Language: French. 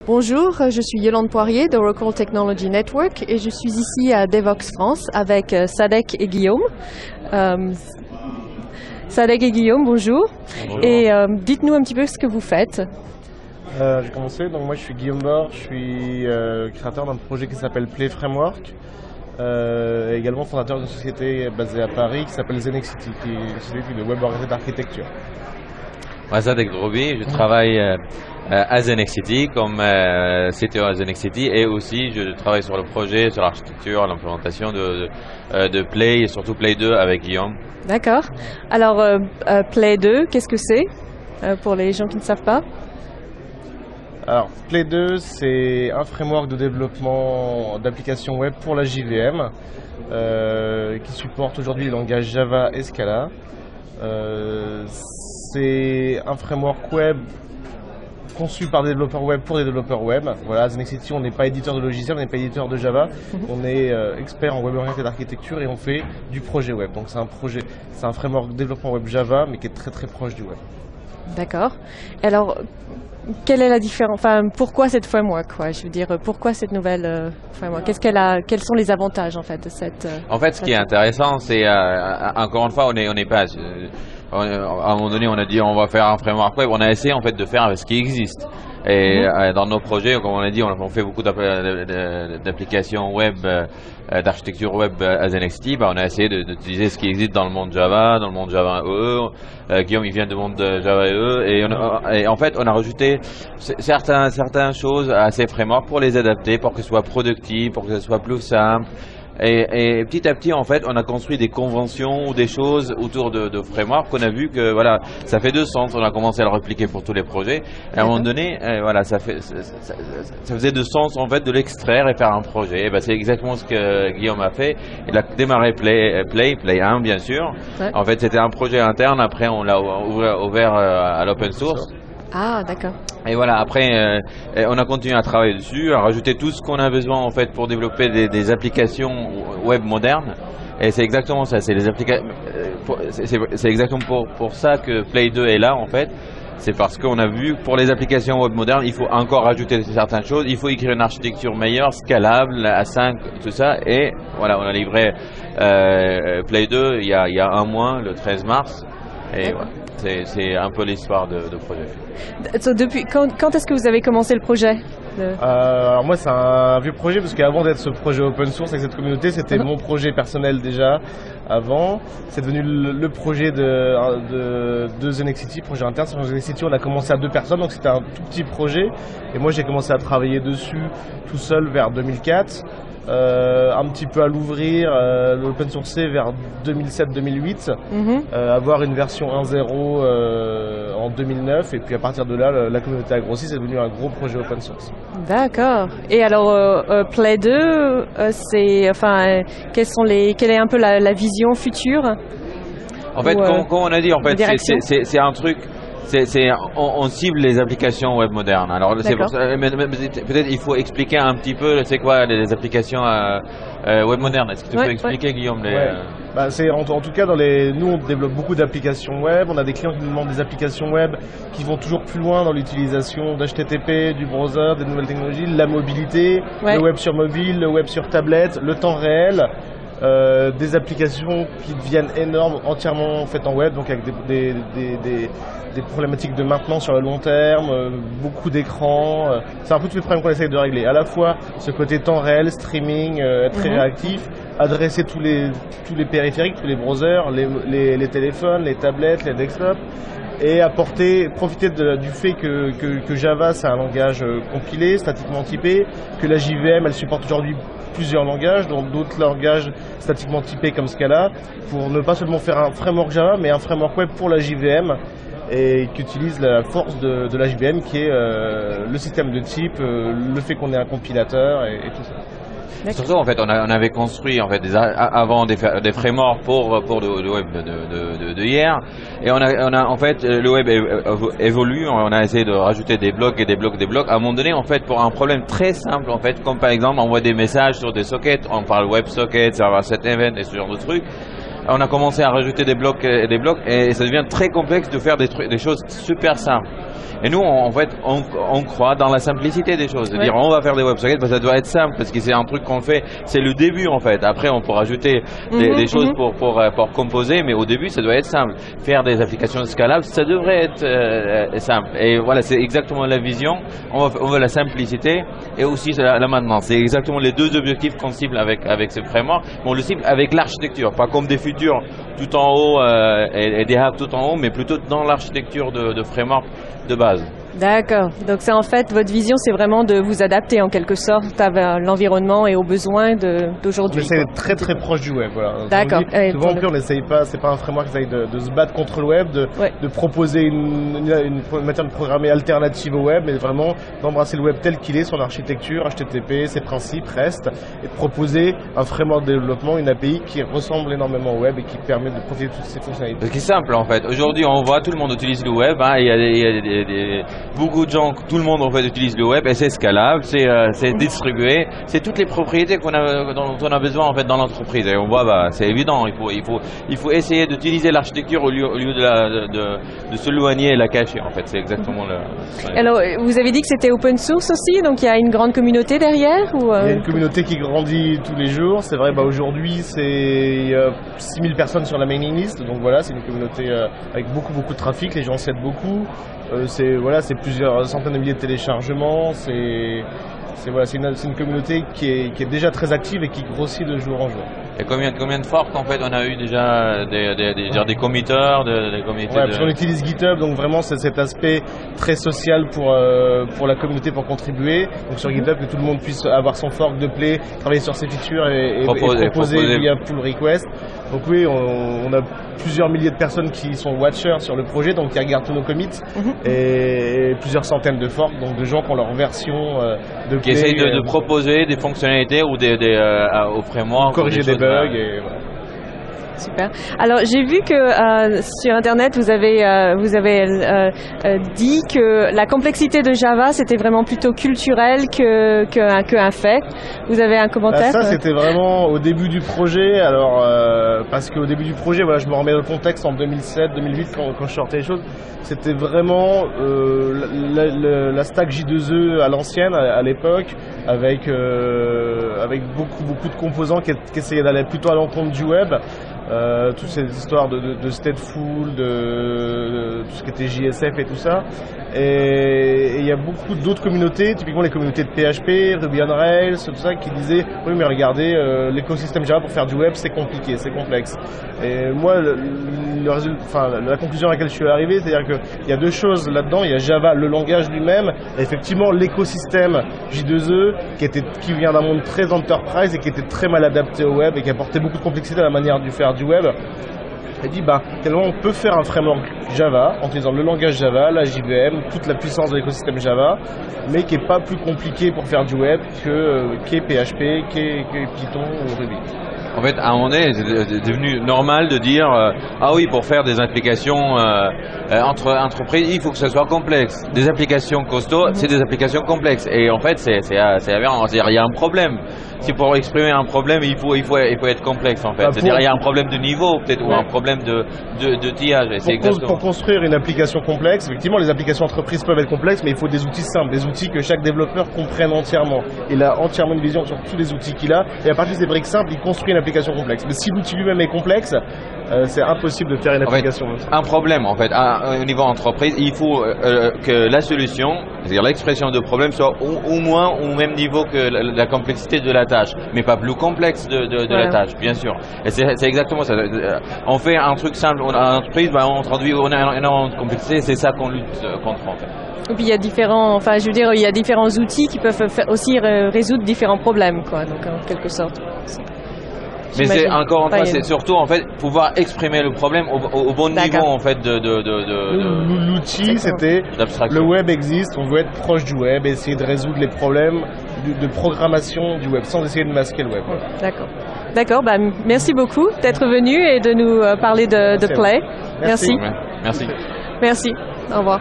Bonjour, je suis Yolande Poirier d'Oracle Technology Network et je suis ici à Devoxx France avec Sadek et Guillaume. Sadek et Guillaume, bonjour. Bonjour. Et dites-nous un petit peu ce que vous faites. J'ai commencé, donc moi je suis Guillaume Bord, je suis créateur d'un projet qui s'appelle Play Framework, et également fondateur d'une société basée à Paris qui s'appelle Zenexity, qui est une société de web orientée d'architecture. Moi, Sadek Drobi, je travaille à Zenexity comme CTO à Zenexity et aussi je travaille sur le projet, sur l'architecture, l'implémentation de Play et surtout Play 2 avec Guillaume. D'accord. Alors, Play 2, qu'est-ce que c'est pour les gens qui ne savent pas? Alors, Play 2, c'est un framework de développement d'applications web pour la JVM qui supporte aujourd'hui les langages Java et Scala. C'est un framework web conçu par des développeurs web pour des développeurs web. Voilà, Zenexity, on n'est pas éditeur de logiciels, on n'est pas éditeur de Java. On est expert en web orienté d'architecture et on fait du projet web. Donc c'est un framework de développement web Java, mais qui est très très proche du web. D'accord. Alors, quelle est la différence? Enfin, pourquoi cette framework, quoi? Je veux dire, pourquoi cette nouvelle framework? Quels sont les avantages en fait de cette? En fait, ce qui est intéressant, c'est encore une fois, on n'est pas à un moment donné, on a dit on va faire un framework web. On a essayé en fait de faire avec ce qui existe. Et dans nos projets, comme on a dit, on fait beaucoup d'applications web, d'architecture web à Zenexity. On a essayé d'utiliser ce qui existe dans le monde Java, dans le monde Java EE. Guillaume, il vient du monde Java EE. Et en fait, on a rajouté certaines choses à ces frameworks pour les adapter, pour que ce soit productif, pour que ce soit plus simple. Et petit à petit, en fait, on a construit des conventions ou des choses autour de framework qu'on a vu que voilà, ça fait deux sens. On a commencé à le répliquer pour tous les projets. Et à un moment donné, voilà, ça faisait deux sens en fait de l'extraire et faire un projet. Et ben, c'est exactement ce que Guillaume a fait. Il a démarré Play 1 bien sûr. Ouais. En fait, c'était un projet interne. Après, on l'a ouvert à l'open source. Ah, d'accord. Et voilà, après, on a continué à travailler dessus, à rajouter tout ce qu'on a besoin en fait pour développer des applications web modernes. Et c'est exactement ça, c'est exactement pour ça que Play 2 est là en fait. C'est parce qu'on a vu que pour les applications web modernes, il faut encore rajouter certaines choses. Il faut écrire une architecture meilleure, scalable, à 5, tout ça. Et voilà, on a livré Play 2 il y a un mois, le 13 mars. Et voilà, c'est un peu l'histoire de projet. Depuis quand est-ce que vous avez commencé le projet? Alors moi c'est un vieux projet parce qu'avant d'être ce projet open source avec cette communauté, c'était mon projet personnel déjà avant. C'est devenu le projet de Zenexity, projet interne. Sur Zenexity, on a commencé à 2 personnes, donc c'était un tout petit projet. Et moi j'ai commencé à travailler dessus tout seul vers 2004. Un petit peu à l'ouvrir, l'open sourcer vers 2007-2008, avoir une version 1.0 en 2009 et puis à partir de là la communauté a grossi, c'est devenu un gros projet open source. D'accord. Et alors Play 2, quelle est un peu la vision future? En fait, comme on a dit, en fait, c'est un truc. On cible les applications web modernes. Alors c'est pour ça, peut-être il faut expliquer un petit peu c'est quoi les applications web modernes. Est-ce que tu peux expliquer Guillaume en tout cas nous on développe beaucoup d'applications web. On a des clients qui nous demandent des applications web qui vont toujours plus loin dans l'utilisation d'HTTP, du browser, des nouvelles technologies, la mobilité, le web sur mobile, le web sur tablette, le temps réel. Des applications qui deviennent énormes, entièrement faites en web, donc avec des problématiques de maintenance sur le long terme, beaucoup d'écrans. C'est un peu tous les problèmes qu'on essaye de régler. À la fois ce côté temps réel, streaming, être très réactif, adresser tous les périphériques, tous les browsers, les téléphones, les tablettes, les desktops, et profiter du fait que Java c'est un langage compilé, statiquement typé, que la JVM elle supporte aujourd'hui plusieurs langages, dont d'autres langages statiquement typés comme Scala, pour ne pas seulement faire un framework Java, mais un framework web pour la JVM et qui utilise la force de la JVM qui est le système de type, le fait qu'on ait un compilateur et tout ça. Surtout en fait on avait construit en fait avant des frameworks pour le web de hier, et on a en fait le web évolue, on a essayé de rajouter des blocs et des blocs. À un moment donné en fait pour un problème très simple en fait, comme par exemple on envoie des messages sur des sockets, on parle WebSocket, server set event et ce genre de trucs. on a commencé à rajouter des blocs et ça devient très complexe de faire des choses super simples. Et nous, en fait, on croit dans la simplicité des choses. C'est-à-dire, on va faire des WebSockets, ça doit être simple parce que c'est un truc qu'on fait, c'est le début en fait. Après, on peut rajouter des choses pour composer, mais au début, ça doit être simple. Faire des applications scalables, ça devrait être simple. Et voilà, c'est exactement la vision. On veut la simplicité et aussi la maintenance. C'est exactement les deux objectifs qu'on cible avec ce framework. On le cible avec l'architecture, pas comme des futurs tout en haut et des hubs tout en haut, mais plutôt dans l'architecture de framework de base. D'accord. Donc c'est en fait, votre vision, c'est vraiment de vous adapter en quelque sorte à l'environnement et aux besoins d'aujourd'hui. On essaie d'être très très proche du web. Voilà. D'accord. Souvent on n'essaye pas, c'est pas un framework qui essaye de se battre contre le web, de proposer une matière de programmer alternative au web, mais vraiment d'embrasser le web tel qu'il est, son architecture, HTTP, ses principes, REST, et de proposer un framework de développement, une API qui ressemble énormément au web et qui permet de profiter de toutes ces fonctionnalités. C'est simple en fait. Aujourd'hui, on voit tout le monde utilise le web. Il y a beaucoup de gens, tout le monde en fait utilise le web et c'est scalable, c'est distribué, c'est toutes les propriétés dont on a besoin en fait dans l'entreprise. Et on voit, c'est évident, il faut essayer d'utiliser l'architecture au lieu de se l'éloigner et la cacher en fait. C'est exactement le. Ouais. Alors, vous avez dit que c'était open source aussi, donc il y a une grande communauté derrière ou Il y a une communauté qui grandit tous les jours. C'est vrai, aujourd'hui c'est 6000 personnes sur la mailing list, donc voilà, c'est une communauté avec beaucoup de trafic. Les gens s'aident beaucoup. C'est plusieurs centaines de milliers de téléchargements. C'est une communauté qui est déjà très active et qui grossit de jour en jour. Et combien de forks en fait on a eu déjà des committers, des comités parce qu'on utilise GitHub, donc vraiment c'est cet aspect très social pour la communauté pour contribuer. Donc sur GitHub que tout le monde puisse avoir son fork de play, travailler sur ses features et proposer via pull request. Donc oui, on a plusieurs milliers de personnes qui sont watchers sur le projet, donc qui regardent tous nos commits et plusieurs centaines de forks, donc de gens qui ont leur version de play. Qui essayent de proposer des fonctionnalités ou au framework. Corriger des bugs et voilà. Super. Alors j'ai vu que sur Internet vous avez dit que la complexité de Java c'était vraiment plutôt culturel qu'un fait. Vous avez un commentaire? Ça c'était vraiment au début du projet. Alors parce qu'au début du projet, voilà, je me remets dans le contexte en 2007-2008 quand je sortais les choses. C'était vraiment la stack J2E à l'ancienne à l'époque, avec beaucoup de composants qui essayaient d'aller plutôt à l'encontre du web. Toutes ces histoires de stateful, de tout ce qui était JSF et tout ça. Et il y a beaucoup d'autres communautés, typiquement les communautés de PHP, Ruby on Rails, tout ça, qui disaient oui mais regardez, l'écosystème Java pour faire du web c'est compliqué, c'est complexe. Et moi la conclusion à laquelle je suis arrivé, c'est-à-dire qu'il y a deux choses là-dedans, il y a Java, le langage lui-même, et effectivement l'écosystème J2E qui vient d'un monde très enterprise et qui était très mal adapté au web et qui apportait beaucoup de complexité à la manière de faire du web. Et dit tellement on peut faire un framework Java en utilisant le langage Java, la JVM, toute la puissance de l'écosystème Java, mais qui est pas plus compliqué pour faire du web qu'est PHP, qu'est Python ou Ruby. En fait, à un moment donné, c'est devenu normal de dire ah oui, pour faire des applications entre entreprises, il faut que ça soit complexe. Des applications costauds, c'est des applications complexes. Et en fait, c'est aberrant. C'est-à-dire, il y a un problème. Si pour exprimer un problème, il faut être complexe en fait. C'est-à-dire, il y a un problème de niveau peut-être ou un problème de tillage. Pour construire une application complexe, effectivement, les applications entreprises peuvent être complexes, mais il faut des outils simples, des outils que chaque développeur comprenne entièrement. Il a entièrement une vision sur tous les outils qu'il a, et à partir de ces briques simples, il construit une application complexe. Mais si l'outil lui-même est complexe, c'est impossible de faire une application. En fait, un problème en fait, au niveau entreprise, il faut que la solution, c'est-à-dire l'expression de problème, soit au moins au même niveau que la complexité de la tâche, mais pas plus complexe de la tâche, bien sûr. Et c'est exactement ça. On fait un truc simple en entreprise, on traduit énormément de complexité, c'est ça qu'on lutte contre en fait. Et puis il y a il y a différents outils qui peuvent aussi résoudre différents problèmes, quoi. Donc en quelque sorte. Mais c'est encore une fois, c'est surtout en fait pouvoir exprimer le problème au bon niveau en fait L'outil, c'était le web existe, on veut être proche du web, essayer de résoudre les problèmes de programmation du web sans essayer de masquer le web. D'accord. Merci beaucoup d'être venu et de nous parler de Play. Merci. Merci. Merci. Au revoir.